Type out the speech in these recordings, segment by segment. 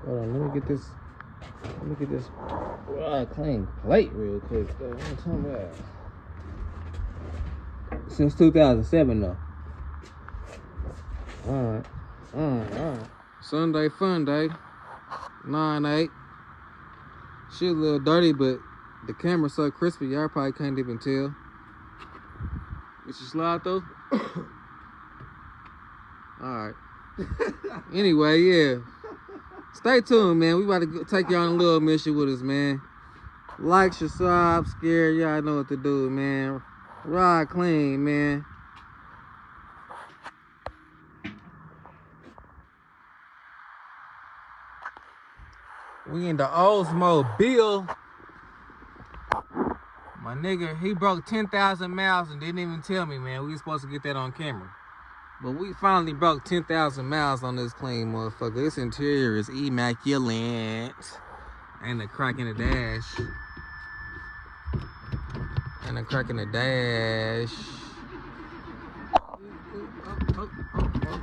Hold on, let me get this clean plate real quick. Since 2007 though. Alright. Sunday fun day. 9-8. Shit a little dirty, but the camera's so crispy, y'all probably can't even tell. Did you slide though? Alright. Anyway, yeah. Stay tuned, man. We about to take y'all on a little mission with us, man. Like, subscribe, share. Y'all know what to do, man. Ride clean, man. We in the Oldsmobile. My nigga, he broke 10,000 miles and didn't even tell me, man. We was supposed to get that on camera. But we finally broke 10,000 miles on this clean motherfucker. This interior is immaculate. And a crack in the dash.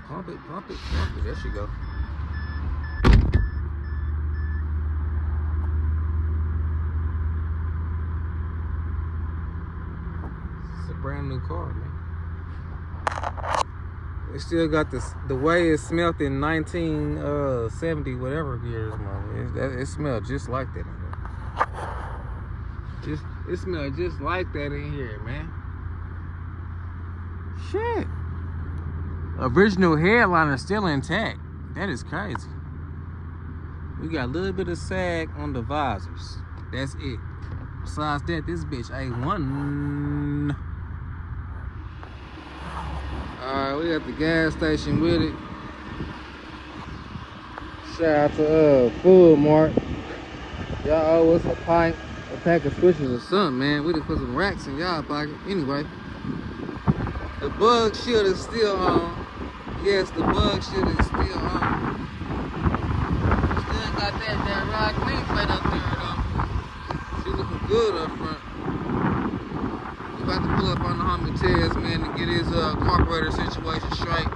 Pump it. There she go. It's a brand new car, man. It still got the way it smelled in 1970 whatever years, man. It smelled just like that in here. It smelled just like that in here, man. Shit. Original headliner still intact. That is crazy. We got a little bit of sag on the visors. That's it. Besides that, this bitch A1. Alright, we at the gas station with it. Shout out to Full Mart. Y'all owe us a pint, a pack of switches or something, man. We just put some racks in y'all pocket. Anyway, the bug shield is still on. Yes, the bug shield is still on. Still got that ride clean plate up there though. She looking good up front. About to pull up on the homie Tez, man, to get his carburetor situation straight.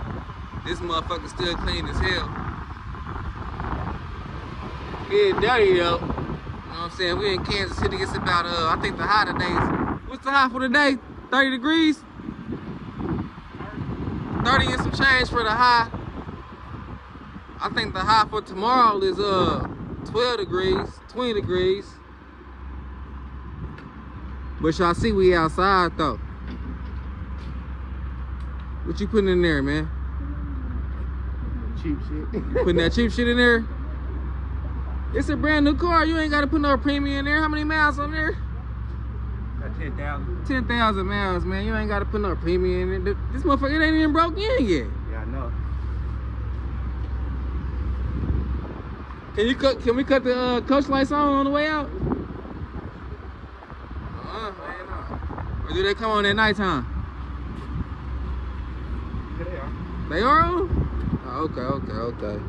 This motherfucker still clean as hell. Getting dirty though. You know what I'm saying? We in Kansas City. It's about I think the high today is, what's the high for today? 30 degrees? 30 and some change for the high. I think the high for tomorrow is 12 degrees, 20 degrees. But y'all see we outside though. What you putting in there, man? Cheap shit. You putting that cheap shit in there? It's a brand new car. You ain't gotta put no premium in there. How many miles on there? Got 10,000. 10,000 miles, man. You ain't gotta put no premium in it. This motherfucker, it ain't even broke in yet. Yeah, I know. Can we cut the coach lights on the way out? Or do they come on at nighttime? Yeah, they are. They are on? Oh, okay.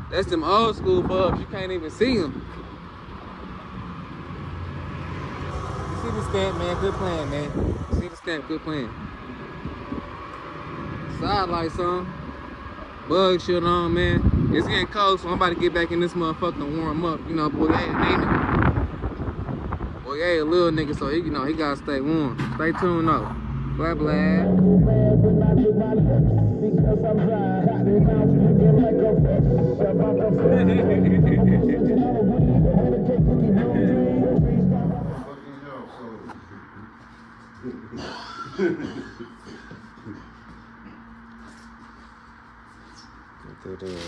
That's them old school bulbs. You can't even see them. You see the stamp, man? Good plan, man. You see the stamp? Good plan. Side lights on. Bug shit on, man. It's getting cold, so I'm about to get back in this motherfucker and warm up. You know, boy, Boy, yeah, a little nigga, so he, you know, he gotta stay warm. Stay tuned though. Blah blah. Get that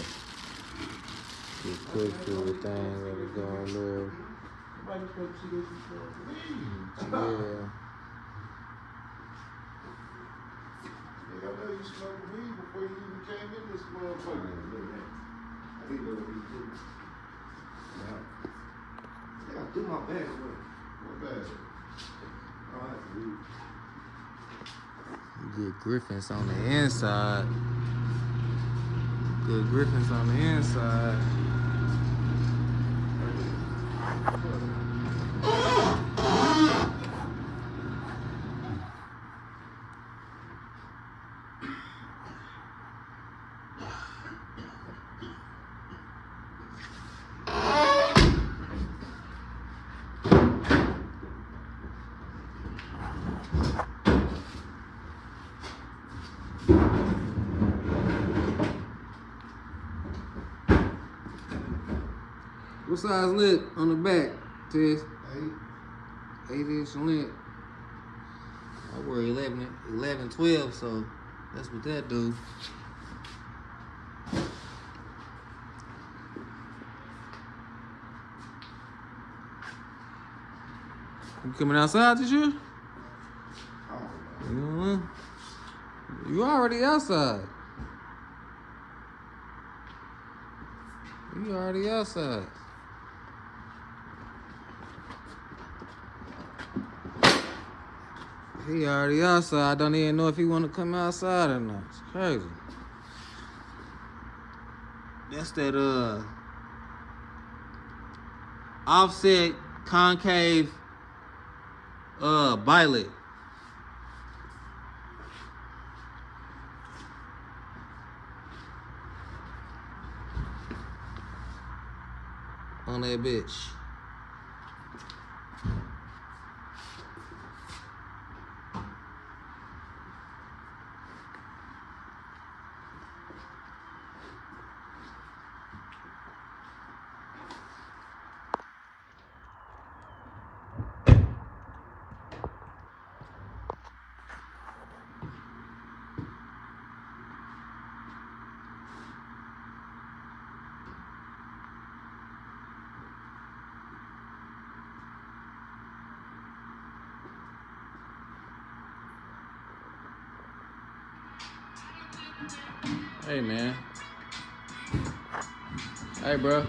get quick food thing ready to go on there. Yeah. I know you smoked weed before you even came in this motherfucker. I think that's what he did. Yeah. I think I threw my bag away. What bag? Oh, that's weed. Good Griffins on the inside. Good Griffins on the inside. What size lint on the back, Tess? 8. 8-inch lint. I wear 11, 12, so that's what that do. You coming outside this year? Oh, You know, you already outside. You already outside. He already outside. I don't even know if he want to come outside or not. It's crazy. That's that offset concave violet. On that bitch. Hey, man. Hey, bro.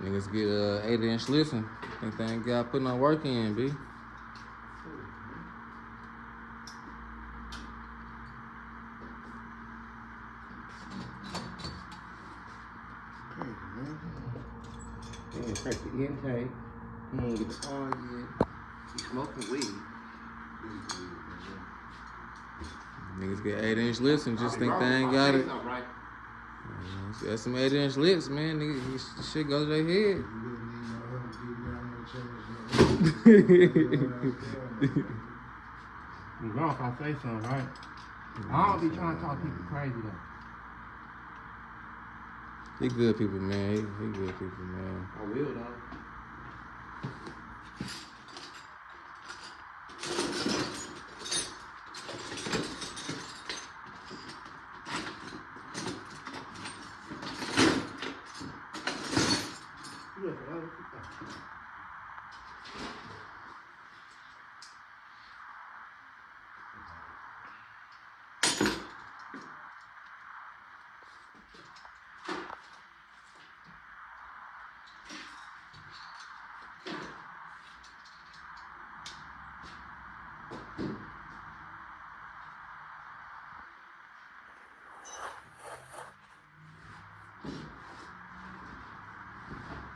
Niggas get 8-inch listen. Think they ain't got put no work in, B. He ain't take the intake. He ain't get the car yet. He smoking weed. Niggas get 8-inch lips and just think they ain't got it. Right. That's some 8-inch lips, man. Niggas, this shit goes to their head. You wrong if I say something, right? I don't be trying to talk people crazy though. He good people, man. He good people, man. I will though.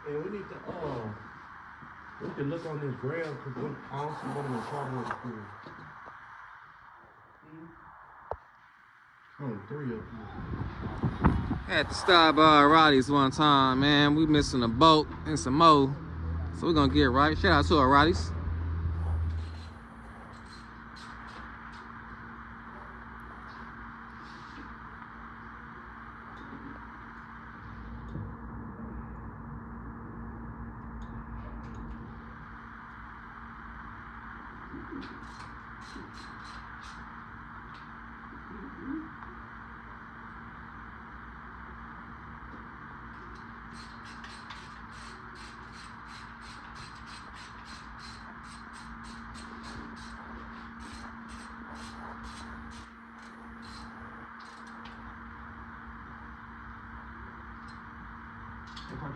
And we need to we can look on this ground because I don't see one of them problem with the school. Oh, 3 of them. Had to stop by Roddy's one time, man. We missing a boat and some more. So we're gonna get right. Shout out to our Roddy's.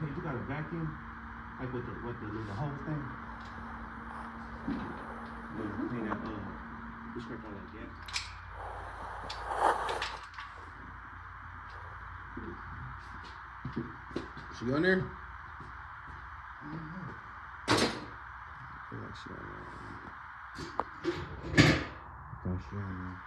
You got a vacuum? Like with the little hose thing? Clean that we scraped all that gas. She on there? Feel like she on there. Oh, she on there.